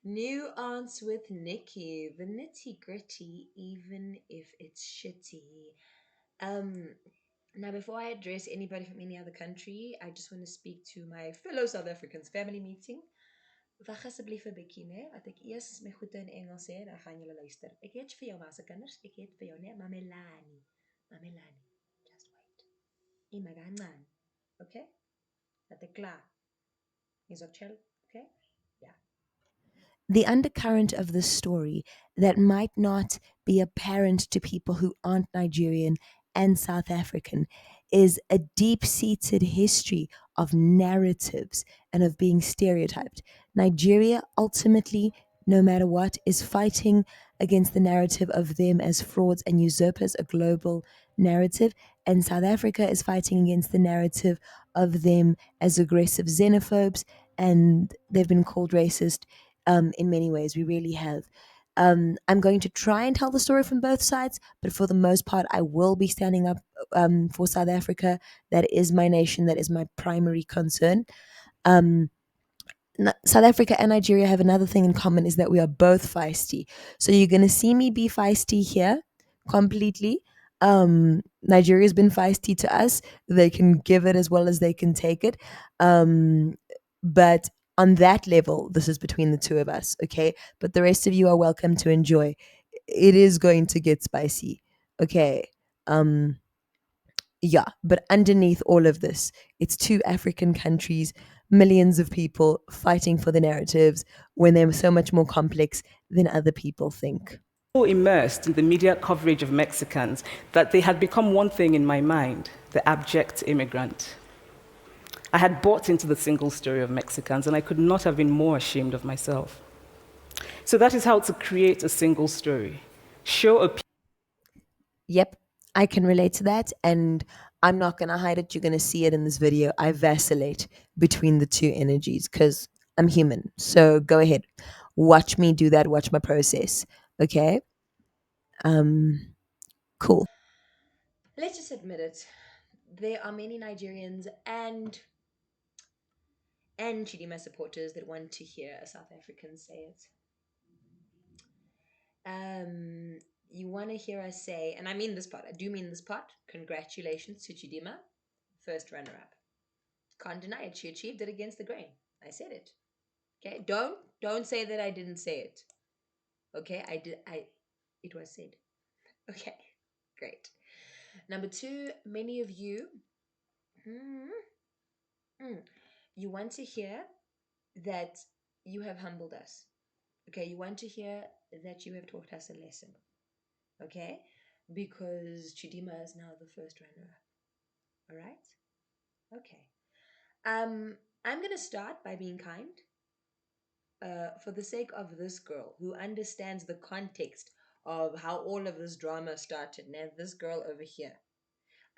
Nuance with Nikki, the nitty gritty, even if it's shitty. Um, Now, before I address anybody from any other country, I just want to speak to my fellow South Africans family meeting. Wag asseblief 'n bietjie, né? Wat ek eers my goeie in Engels sê, dan gaan julle luister. Ek het vir jou maar se kinders, ek het vir jou, né? Mamelani. Mamelani. Just wait. Ima kancane. Okay? Dat ek klaar. Ngizokutshela, okay? Yeah. The undercurrent of this story that might not be apparent to people who aren't Nigerian and South African is a deep seated history of narratives and of being stereotyped. Nigeria ultimately, no matter what, is fighting against the narrative of them as frauds and usurpers, a global narrative, and South Africa is fighting against the narrative of them as aggressive xenophobes, and they've been called racist in many ways. We really have. I'm going to try and tell the story from both sides, but for the most part, I will be standing up for South Africa. That is my nation. That is my primary concern. Um, South Africa and Nigeria have another thing in common, is that we are both feisty. So you're going to see me be feisty here completely. Nigeria's been feisty to us. They can give it as well as they can take it. But on that level, this is between the two of us, okay? But the rest of you are welcome to enjoy. It is going to get spicy, okay? Yeah, but underneath all of this, it's two African countries, millions of people fighting for the narratives when they're so much more complex than other people think. So immersed in the media coverage of Mexicans that they had become one thing in my mind: the abject immigrant. I had bought into the single story of Mexicans, and I could not have been more ashamed of myself. So that is how to create a single story. Show a Yep, I can relate to that, and I'm not going to hide it. You're going to see it in this video. I vacillate between the two energies because I'm human. So go ahead, watch me do that. Watch my process. Okay. Cool. Let's just admit it. There are many Nigerians and Chidima supporters that want to hear a South African say it. You want to hear us say, and I mean this part, I do mean this part, congratulations to Chidima, first runner-up. Can't deny it. She achieved it against the grain. I said it. Okay? Don't say that I didn't say it. Okay? It was said. Okay. Great. Number two, many of you you want to hear that you have humbled us. Okay, you want to hear that you have taught us a lesson. Okay? Because Chidima is now the first runner-up. All right? Okay. I'm gonna start by being kind. For the sake of this girl who understands the context of how all of this drama started. Now, this girl over here.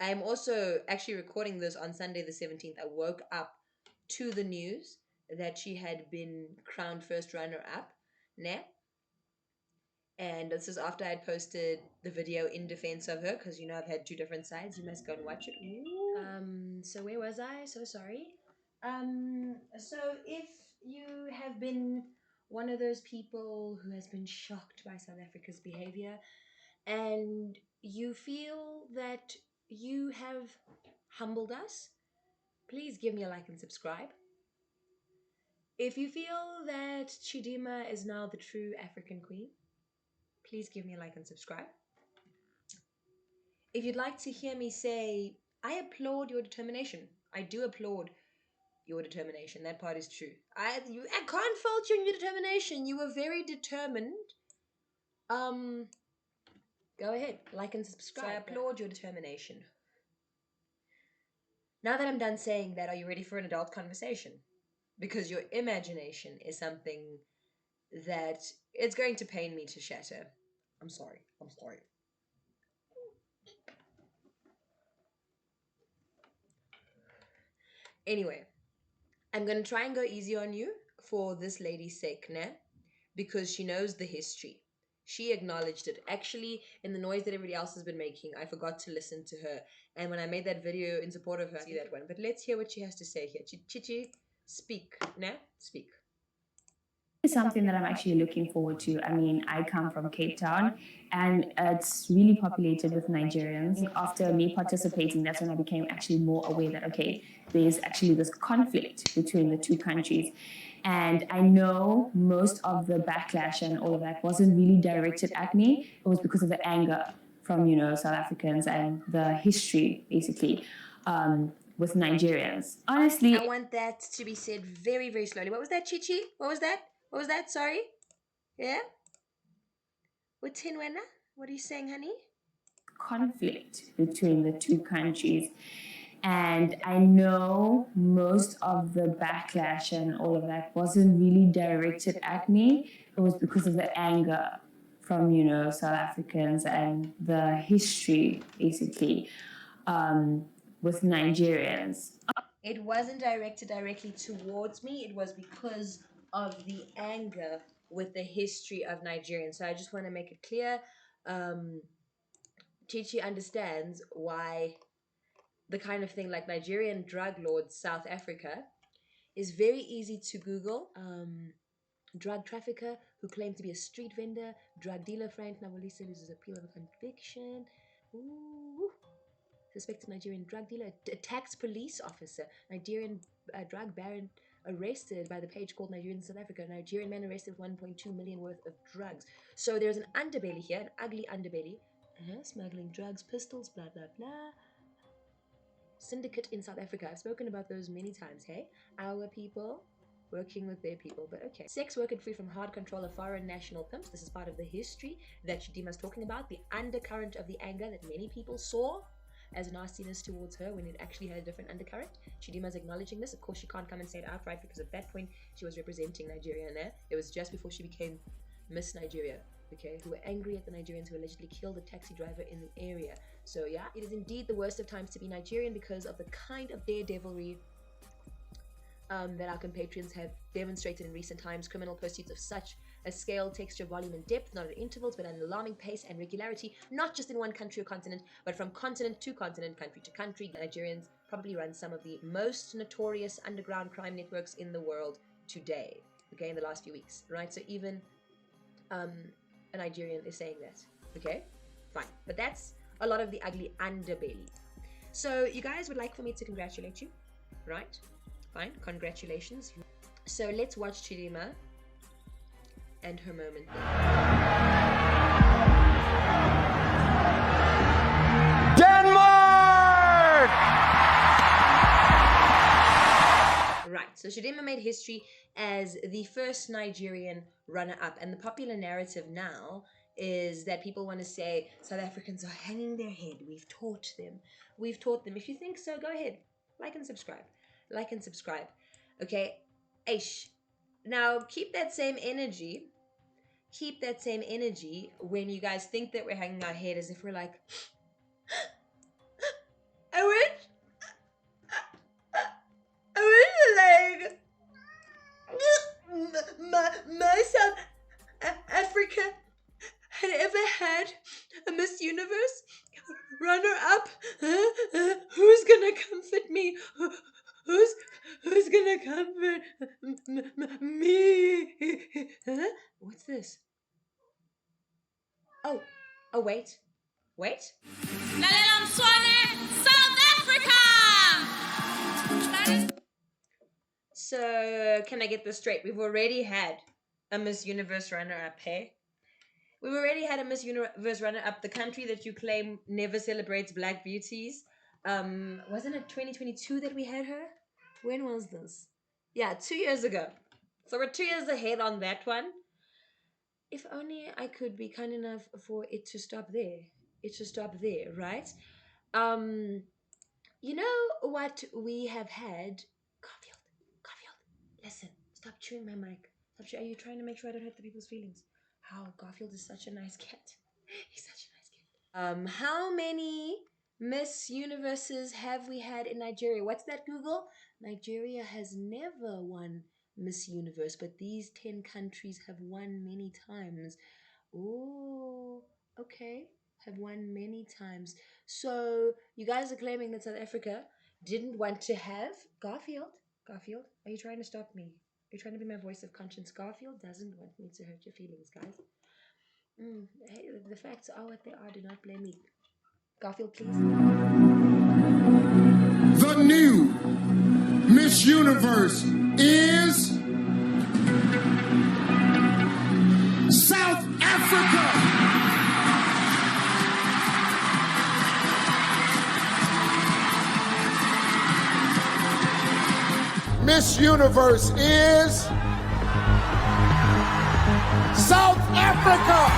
I'm also actually recording this on Sunday the 17th. I woke up to the news that she had been crowned first runner-up. Nah. And this is after I'd posted the video in defense of her, because I've had two different sides. You must go and watch it. So where was I? So sorry. So if you have been one of those people who has been shocked by South Africa's behavior and you feel that you have humbled us, please give me a like and subscribe. If you feel that Chidima is now the true African queen, please give me a like and subscribe. If you'd like to hear me say, I applaud your determination. I do applaud your determination. That part is true. I can't fault you in your determination. You were very determined. Go ahead, like and subscribe. So I applaud your determination. Now that I'm done saying that, are you ready for an adult conversation? Because your imagination is something that it's going to pain me to shatter. I'm sorry. Anyway, I'm going to try and go easy on you for this lady's sake, nah? Because she knows the history. She acknowledged it. Actually, in the noise that everybody else has been making, I forgot to listen to her. And when I made that video in support of her, I see that one. But let's hear what she has to say here. Chichi, speak. Nah, speak. Is something that I'm actually looking forward to. I mean, I come from Cape Town and it's really populated with Nigerians. After me participating, that's when I became actually more aware that, okay, there's actually this conflict between the two countries. And I know most of the backlash and all of that wasn't really directed at me. It was because of the anger from, South Africans and the history, basically, with Nigerians. Honestly, I want that to be said very, very slowly. What was that, Chichi? What was that? What was that? Sorry? Yeah? What Tinwena? What are you saying, honey? Conflict between the two countries. And I know most of the backlash and all of that wasn't really directed at me. It was because of the anger from, South Africans and the history, basically, with Nigerians. It wasn't directed directly towards me. It was because of the anger with the history of Nigerians. So I just want to make it clear. Chichi understands why the kind of thing like Nigerian drug lords, South Africa, is very easy to Google. Drug trafficker who claimed to be a street vendor, drug dealer Frank Nabolisa loses appeal of a conviction. Ooh. Suspected Nigerian drug dealer, attacks police officer, Nigerian drug baron arrested by the page called Nigerian South Africa, Nigerian man arrested with 1.2 million worth of drugs. So there's an underbelly here, an ugly underbelly. Smuggling drugs, pistols, blah, blah, blah. Syndicate in South Africa. I've spoken about those many times, hey? Our people working with their people, but okay. Sex work and free from hard control of foreign national pimps. This is part of the history that Chidima's talking about, the undercurrent of the anger that many people saw as nastiness towards her when it actually had a different undercurrent. Chidima's acknowledging this. Of course, she can't come and say it outright because at that point she was representing Nigeria in there. It was just before she became Miss Nigeria, okay, who were angry at the Nigerians who allegedly killed a taxi driver in the area. So yeah, it is indeed the worst of times to be Nigerian because of the kind of daredevilry that our compatriots have demonstrated in recent times. Criminal pursuits of such a scale, texture, volume, and depth, not at intervals, but at an alarming pace and regularity, not just in one country or continent, but from continent to continent, country to country. Nigerians probably run some of the most notorious underground crime networks in the world today, okay, in the last few weeks, right? So even a Nigerian is saying that, okay? Fine. But that's a lot of the ugly underbelly. So you guys would like for me to congratulate you, right? Fine, congratulations. So let's watch Chidima and her moment Denmark! Right, so Chidima made history as the first Nigerian runner-up, and the popular narrative now is that people want to say South Africans are hanging their head. We've taught them. If you think so, go ahead, like and subscribe. Okay, Aish. Now keep that same energy. When you guys think that we're hanging our head, as if we're like, I wish my South Africa had ever had a Miss Universe runner-up. Who's gonna comfort me? Who's gonna comfort me? What's this? Oh, wait. Nalelang Swane, South Africa! So, can I get this straight? We've already had a Miss Universe runner-up, hey? We've already had a Miss Universe runner-up, the country that you claim never celebrates black beauties. Wasn't it 2022 that we had her? When was this? Yeah, 2 years ago. So we're 2 years ahead on that one. If only I could be kind enough for it to stop there. Right? You know what we have had? Garfield, listen. Stop chewing my mic. Are you trying to make sure I don't hurt the people's feelings? How Garfield is such a nice cat. He's such a nice cat. How many Miss Universes have we had in Nigeria? What's that, Google? Nigeria has never won Miss Universe, but these 10 countries have won many times. Ooh, okay. Have won many times. So you guys are claiming that South Africa didn't want to have Garfield. Garfield, are you trying to stop me? Are you trying to be my voice of conscience? Garfield doesn't want me to hurt your feelings, guys. Hey, the facts are what they are. Do not blame me. Garfield, please. The new Miss Universe is South Africa. Miss Universe is South Africa.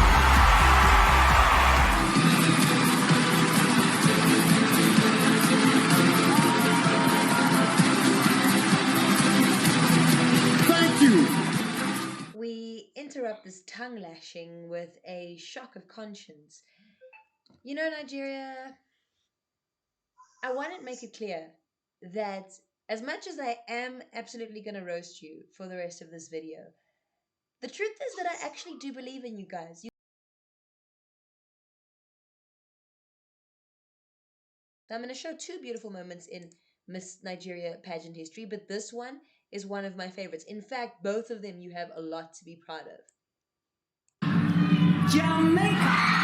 Thank you. We interrupt this tongue lashing with a shock of conscience. You know, Nigeria, I want to make it clear that as much as I am absolutely going to roast you for the rest of this video, the truth is that I actually do believe in you guys. I'm going to show two beautiful moments in Miss Nigeria pageant history, but this one is one of my favorites. In fact, both of them you have a lot to be proud of. Jamaica.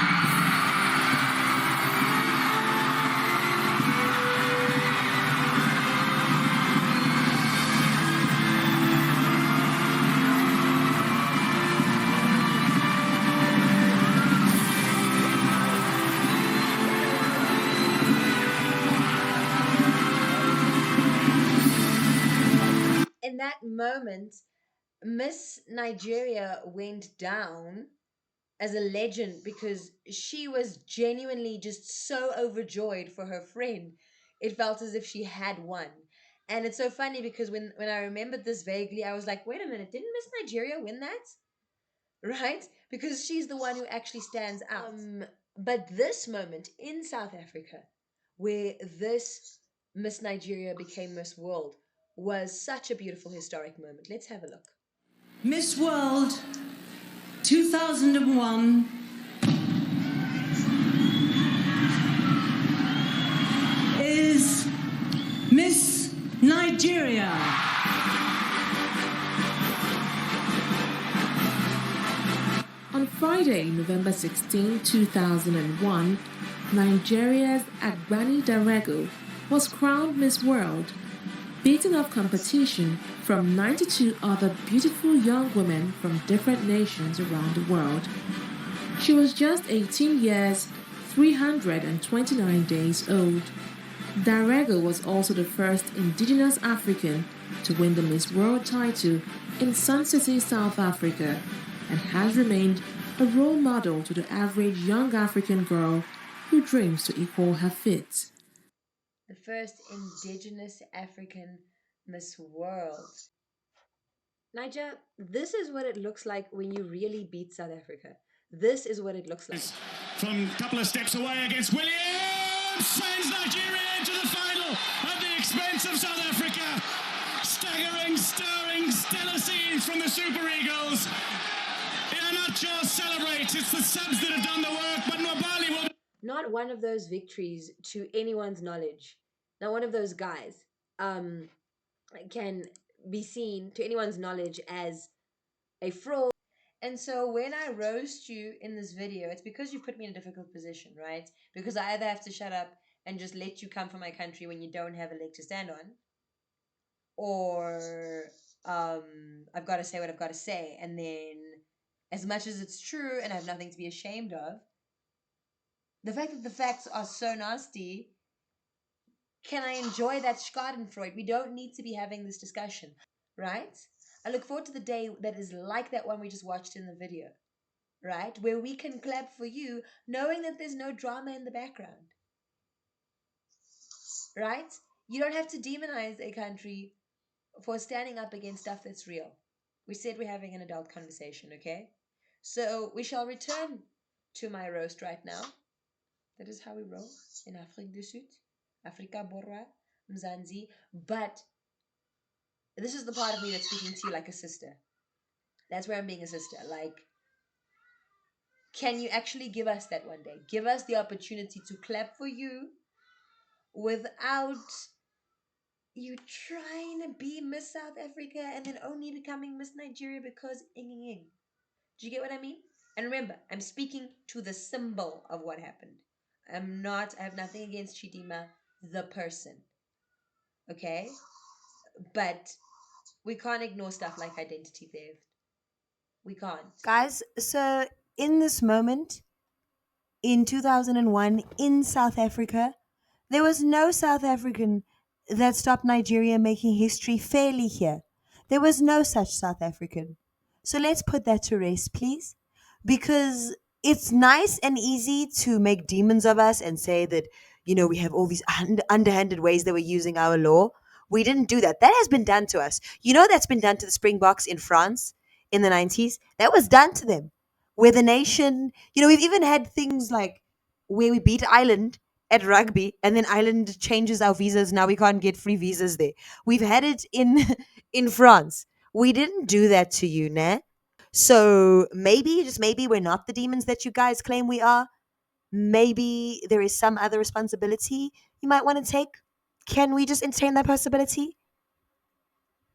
In that moment, Miss Nigeria went down as a legend because she was genuinely just so overjoyed for her friend. It felt as if she had won. And it's so funny because when I remembered this vaguely, I was like, wait a minute, didn't Miss Nigeria win that? Right? Because she's the one who actually stands out. But this moment in South Africa, where this Miss Nigeria became Miss World, was such a beautiful historic moment. Let's have a look. Miss World 2001 is Miss Nigeria. On Friday, November 16, 2001, Nigeria's Agbani Darego was crowned Miss World, beating off competition from 92 other beautiful young women from different nations around the world. She was just 18 years, 329 days old. Darego was also the first indigenous African to win the Miss World title in Sun City, South Africa, and has remained a role model to the average young African girl who dreams to equal her fate. The first indigenous African Miss World. Niger, this is what it looks like when you really beat South Africa. This is what it looks like. From a couple of steps away against Williams, sends Nigeria into the final at the expense of South Africa. Staggering, stirring, stellar scenes from the Super Eagles. Iheanacho celebrates. It's the subs that have done the work, but Nwabali will... Not one of those victories, to anyone's knowledge, not one of those guys, can be seen, to anyone's knowledge, as a fraud. And so when I roast you in this video, it's because you put me in a difficult position, right? Because I either have to shut up and just let you come for my country when you don't have a leg to stand on, or I've got to say what I've got to say, and then as much as it's true and I have nothing to be ashamed of, the fact that the facts are so nasty, can I enjoy that Schadenfreude? We don't need to be having this discussion, right? I look forward to the day that is like that one we just watched in the video, right? Where we can clap for you knowing that there's no drama in the background, right? You don't have to demonize a country for standing up against stuff that's real. We said we're having an adult conversation, okay? So we shall return to my roast right now. That is how we roll in Afrique du Sud, Afrika Borwa, Mzansi. But this is the part of me that's speaking to you like a sister. That's where I'm being a sister. Like, Can you actually give us that one day? Give us the opportunity to clap for you without you trying to be Miss South Africa and then only becoming Miss Nigeria because ing ing ing. Do you get what I mean? And remember, I'm speaking to the symbol of what happened. I have nothing against Chidima, the person. Okay? But we can't ignore stuff like identity theft. We can't. Guys, so in this moment, in 2001, in South Africa, there was no South African that stopped Nigeria making history fairly here. There was no such South African. So let's put that to rest, please. Because it's nice and easy to make demons of us and say that, we have all these underhanded ways that we're using our law. We didn't do that. That has been done to us. That's been done to the Springboks in France in the 90s. That was done to them. Where the nation, we've even had things like where we beat Ireland at rugby and then Ireland changes our visas. Now we can't get free visas there. We've had it in in France. We didn't do that to you, nah. So maybe, just maybe, we're not the demons that you guys claim we are. Maybe there is some other responsibility you might want to take. Can we just entertain that possibility?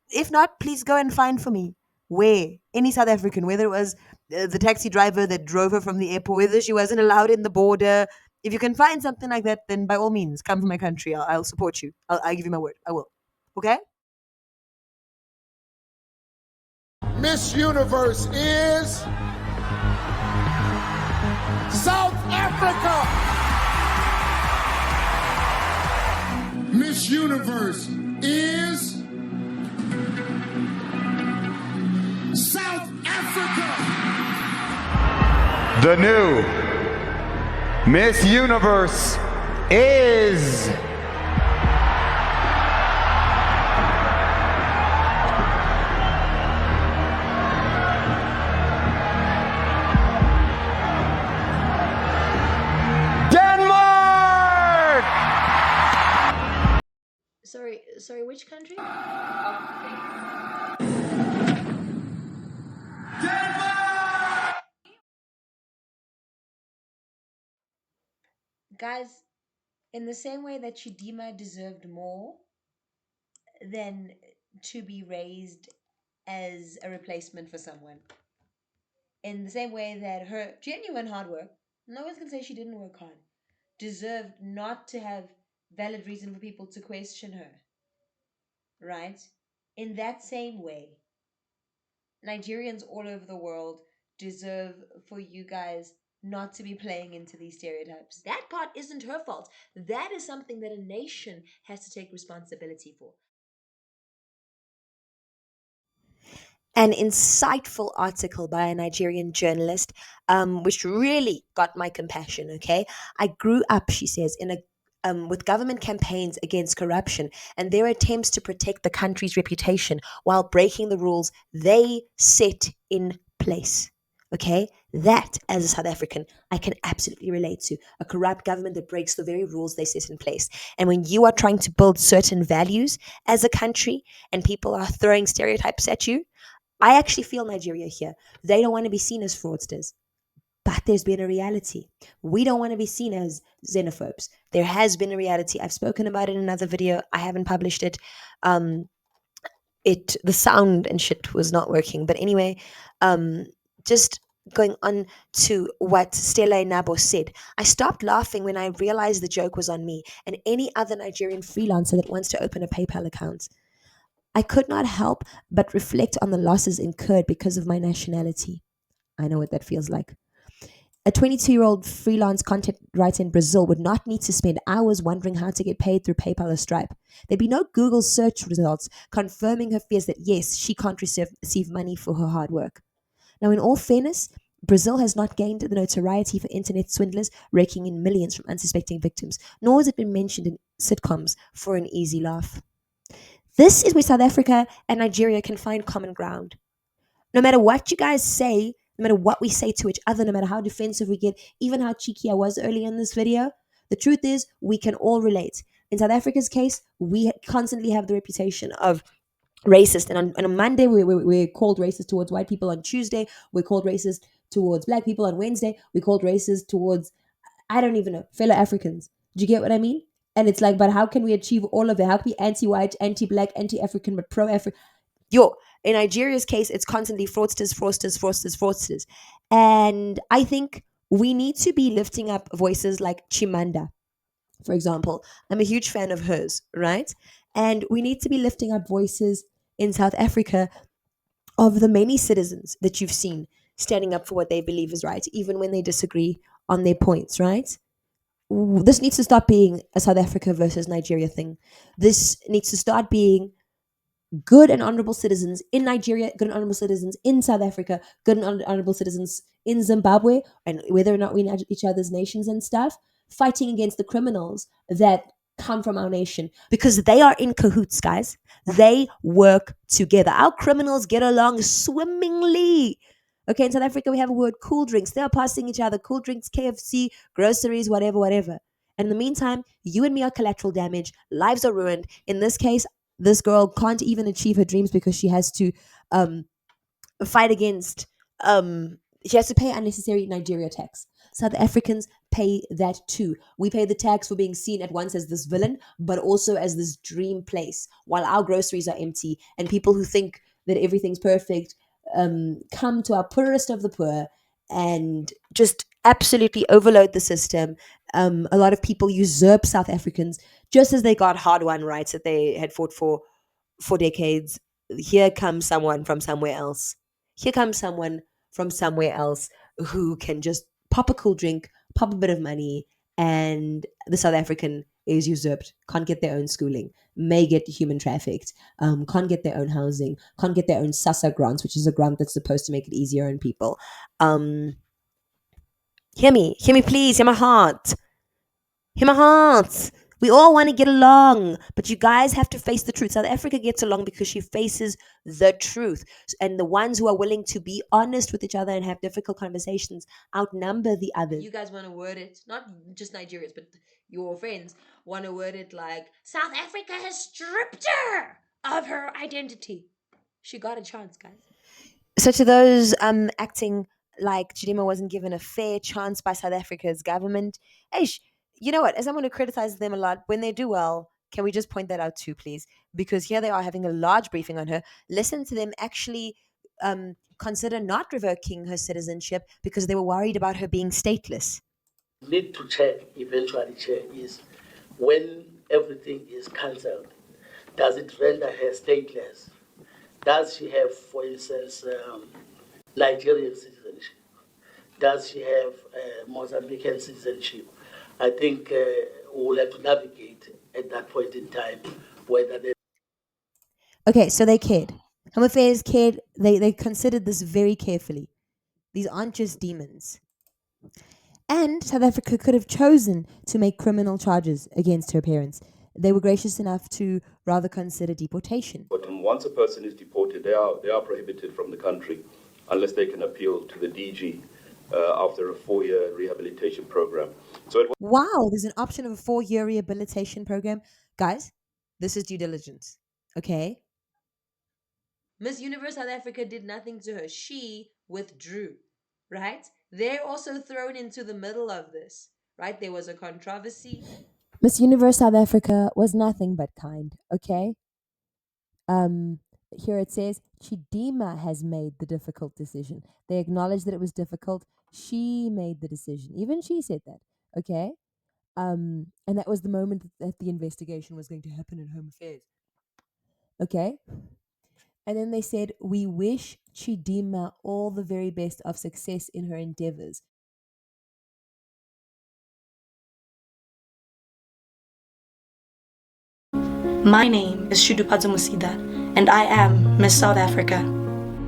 If not, please go and find for me where any South African, whether it was the taxi driver that drove her from the airport, whether she wasn't allowed in the border. If you can find something like that, then by all means, come from my country. I'll support you. I'll give you my word. I will. Okay? Miss Universe is South Africa. Miss Universe is South Africa. The new Miss Universe is Denmark! Sorry, which country? Guys, in the same way that Chidima deserved more than to be raised as a replacement for someone, in the same way that her genuine hard work, no one's going to say she didn't work hard, deserved not to have valid reason for people to question her, right? In that same way, Nigerians all over the world deserve for you guys not to be playing into these stereotypes. That part isn't her fault. That is something that a nation has to take responsibility for. An insightful article by a Nigerian journalist, which really got my compassion. Okay, I grew up, she says, in a with government campaigns against corruption and their attempts to protect the country's reputation while breaking the rules they set in place. Okay, that as a South African, I can absolutely relate to a corrupt government that breaks the very rules they set in place. And when you are trying to build certain values as a country and people are throwing stereotypes at you, I actually feel Nigeria here. They don't want to be seen as fraudsters. But there's been a reality. We don't want to be seen as xenophobes. There has been a reality. I've spoken about it in another video. I haven't published it. The sound and shit was not working. But anyway, just going on to what Stella Nabo said. I stopped laughing when I realized the joke was on me and any other Nigerian freelancer that wants to open a PayPal account. I could not help but reflect on the losses incurred because of my nationality. I know what that feels like. A 22-year-old freelance content writer in Brazil would not need to spend hours wondering how to get paid through PayPal or Stripe. There'd be no Google search results confirming her fears that yes, she can't receive money for her hard work. Now, in all fairness, Brazil has not gained the notoriety for internet swindlers raking in millions from unsuspecting victims, nor has it been mentioned in sitcoms for an easy laugh. This is where South Africa and Nigeria can find common ground. No matter what you guys say, no matter what we say to each other, no matter how defensive we get, even how cheeky I was earlier in this video, the truth is we can all relate. In South Africa's case, we constantly have the reputation of racist. And on a Monday, we're called racist towards white people. On Tuesday, we're called racist towards black people. On Wednesday, we called racist towards, I don't even know, fellow Africans. Do you get what I mean? And it's like, but how can we achieve all of it? How can we be anti-white, anti-black, anti-African, but pro-African? Yo, in Nigeria's case, it's constantly fraudsters, fraudsters, fraudsters, fraudsters. And I think we need to be lifting up voices like Chimanda, for example. I'm a huge fan of hers, right? And we need to be lifting up voices in South Africa of the many citizens that you've seen standing up for what they believe is right, even when they disagree on their points, right? This needs to stop being a South Africa versus Nigeria thing. This needs to start being good and honorable citizens in Nigeria, good and honorable citizens in South Africa, good and honorable citizens in Zimbabwe, and whether or not we know each other's nations and stuff, fighting against the criminals that come from our nation, because they are in cahoots, guys. They work together. Our criminals get along swimmingly. Okay, in South Africa, we have a word cool drinks. They are passing each other cool drinks, KFC, groceries, whatever, whatever. And in the meantime, you and me are collateral damage. Lives are ruined. In this case, this girl can't even achieve her dreams because she has to fight against, she has to pay unnecessary Nigeria tax. South Africans pay that too. We pay the tax for being seen at once as this villain, but also as this dream place, while our groceries are empty and people who think that everything's perfect come to our poorest of the poor and just absolutely overload the system. A lot of people usurp South Africans just as they got hard-won rights that they had fought for decades. Here comes someone from somewhere else. Here comes someone from somewhere else who can just pop a cool drink, pop a bit of money, and the South African is usurped, can't get their own schooling, may get human trafficked, can't get their own housing, can't get their own SASSA grants, which is a grant that's supposed to make it easier on people. Hear me please, hear my heart. Hear my heart. We all want to get along, but you guys have to face the truth. South Africa gets along because she faces the truth. And the ones who are willing to be honest with each other and have difficult conversations outnumber the others. You guys want to word it, not just Nigerians, but your friends want to word it like, South Africa has stripped her of her identity. She got a chance, guys. So to those acting like Chidima wasn't given a fair chance by South Africa's government, you know what? As someone who criticizes them a lot, when they do well, can we just point that out too, please? Because here they are having a large briefing on her. Listen to them actually consider not revoking her citizenship because they were worried about her being stateless. Need to check, eventually check, is when everything is cancelled, does it render her stateless? Does she have, for instance, Nigerian citizenship? Does she have Mozambican citizenship? I think we'll have to navigate at that point in time whether they... Okay, so they cared. Home Affairs cared. They considered this very carefully. These aren't just demons. And South Africa could have chosen to make criminal charges against her parents. They were gracious enough to rather consider deportation. But once a person is deported, they are prohibited from the country unless they can appeal to the DG after a 4-year rehabilitation program. So wow, there's an option of a 4-year rehabilitation program. Guys, this is due diligence, okay? Miss Universe South Africa did nothing to her. She withdrew, right? They're also thrown into the middle of this, right? There was a controversy. Miss Universe South Africa was nothing but kind, okay? Here it says, Chidima has made the difficult decision. They acknowledged that it was difficult. She made the decision. Even she said that, okay? And that was the moment that the investigation was going to happen in Home Affairs. Okay? And then they said, we wish Chidima all the very best of success in her endeavors. My name is Shudupadzo Musida, and I am Miss South Africa.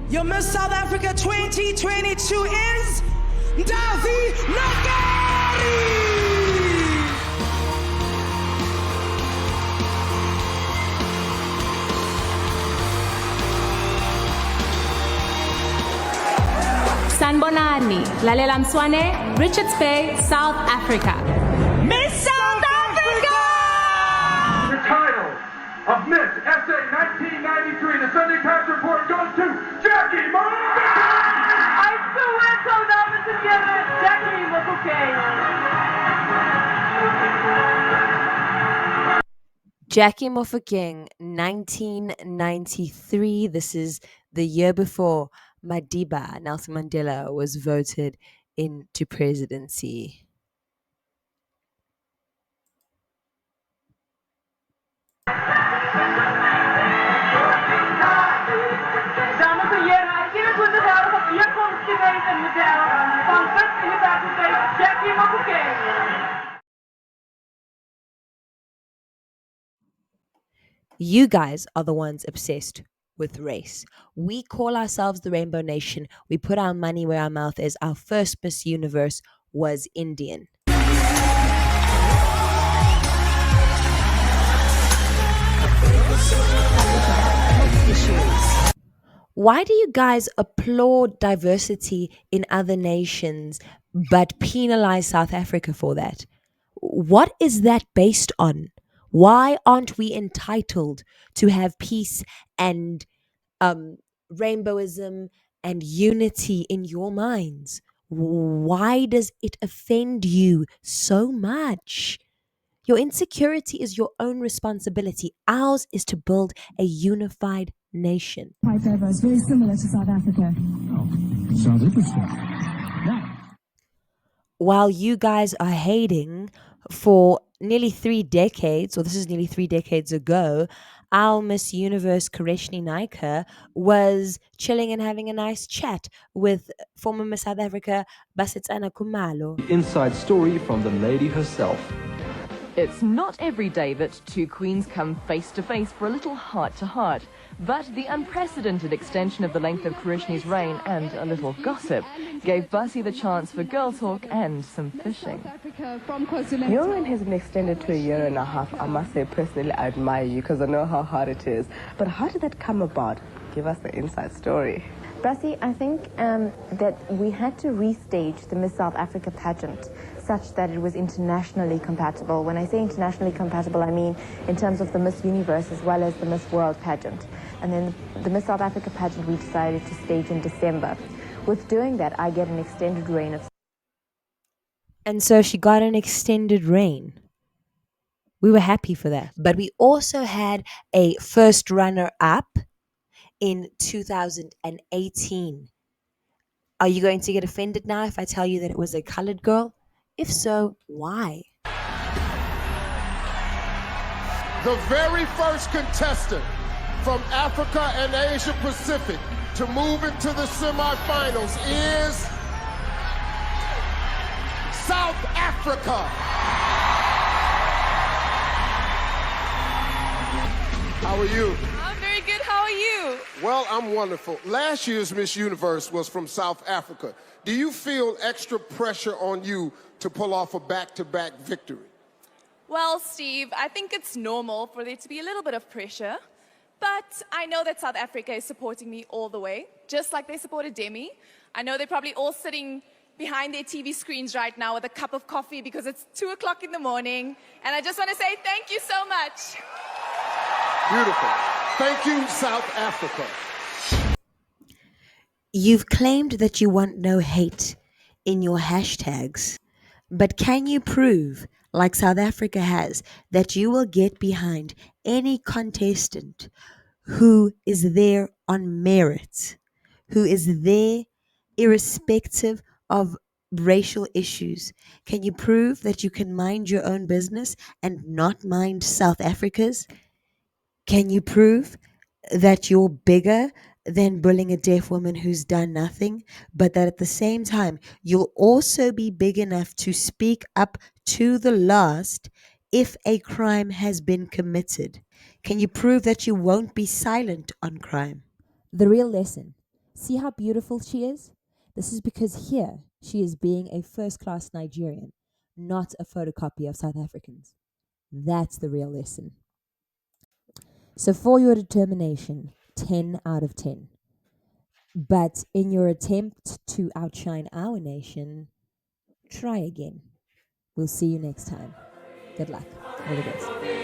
Your Miss South Africa 2022 is Davi Nagari! Sanbonani, Lalela Mswane, Richards Bay, South Africa. Miss South Africa! The title of Miss SA 1993, the Sunday Times report goes to Jackie Moore! I swear to Jackie Mofokeng, 1993. This is the year before Madiba, Nelson Mandela, was voted into presidency. Dames en heren, 21 jaar op 4 geweest en model van Best University, Jackie Mofokeng. You guys are the ones obsessed with race. We call ourselves the Rainbow Nation. We put our money where our mouth is. Our first Miss Universe was Indian. Why do you guys applaud diversity in other nations but penalize South Africa for that? What is that based on? Why aren't we entitled to have peace and rainbowism and unity in your minds? Why does it offend you so much? Your insecurity is your own responsibility. Ours is to build a unified nation. Quite diverse, very similar to South Africa. Oh, sounds interesting. While you guys are hating for nearly 3 decades, or this is nearly 3 decades ago, our Miss Universe Kareshni Naika was chilling and having a nice chat with former Miss South Africa Basetsana Kumalo. Inside story from the lady herself. It's not every day that two queens come face to face for a little heart-to-heart, but the unprecedented extension of the length of Karishni's reign and a little gossip gave Bussy the chance for girl talk and some fishing. Your reign has been extended to a year and a half. I must say, personally, I admire you because I know how hard it is. But how did that come about? Give us the inside story. Brassy, I think that we had to restage the Miss South Africa pageant such that it was internationally compatible. When I say internationally compatible, I mean in terms of the Miss Universe as well as the Miss World pageant. And then the Miss South Africa pageant we decided to stage in December. With doing that, I get an extended reign of... And so she got an extended reign. We were happy for that. But we also had a first runner-up in 2018. Are you going to get offended now if I tell you that it was a colored girl? If so, why? The very first contestant from Africa and Asia Pacific to move into the semifinals is South Africa. How are you? I'm very good. How are you? Well, I'm wonderful. Last year's Miss Universe was from South Africa. Do you feel extra pressure on you to pull off a back-to-back victory? Well, Steve, I think it's normal for there to be a little bit of pressure. But I know that South Africa is supporting me all the way, just like they supported Demi. I know they're probably all sitting behind their TV screens right now with a cup of coffee because it's 2 o'clock in the morning. And I just want to say thank you so much. Beautiful. Thank you, South Africa. You've claimed that you want no hate in your hashtags, but can you prove, like South Africa has, that you will get behind any contestant who is there on merit, who is there irrespective of racial issues? Can you prove that you can mind your own business and not mind South Africa's? Can you prove that you're bigger than bullying a deaf woman who's done nothing, but that at the same time, you'll also be big enough to speak up to the last if a crime has been committed? Can you prove that you won't be silent on crime? The real lesson. See how beautiful she is? This is because here she is being a first-class Nigerian, not a photocopy of South Africans. That's the real lesson. So for your determination, 10 out of 10. But in your attempt to outshine our nation, try again. We'll see you next time. Good luck. All the best.